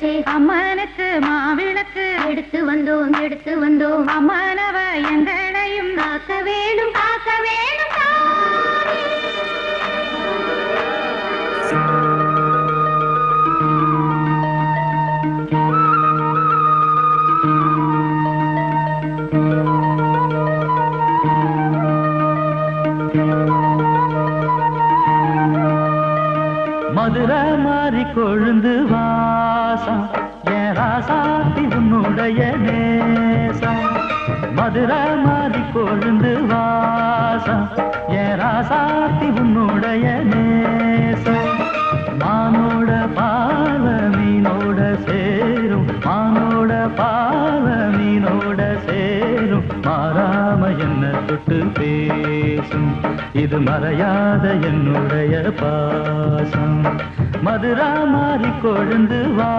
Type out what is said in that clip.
வச்சு அம்மனுக்கு மாவிளக்கு எடுத்து வந்தோம் அம்மனவ எங்களையும் காக்க வேணும் காக்க வேணும் மதுரை மாறி கொழுந்து வாசம் என் ராசாத்தி உன்னுடைய நேசம் மதுரை மாறி கொழுந்து வாசம் என் ராசாத்தி உன்னுடைய நேசம் மானோட பால மீனோட சேரும் மானோட பால மீனோட சேரும் மாறாம என்ன தொட்டு பேசும் இது மறையாத என்னுடைய பாசம் மதுரா மாறி கொழுந்து வா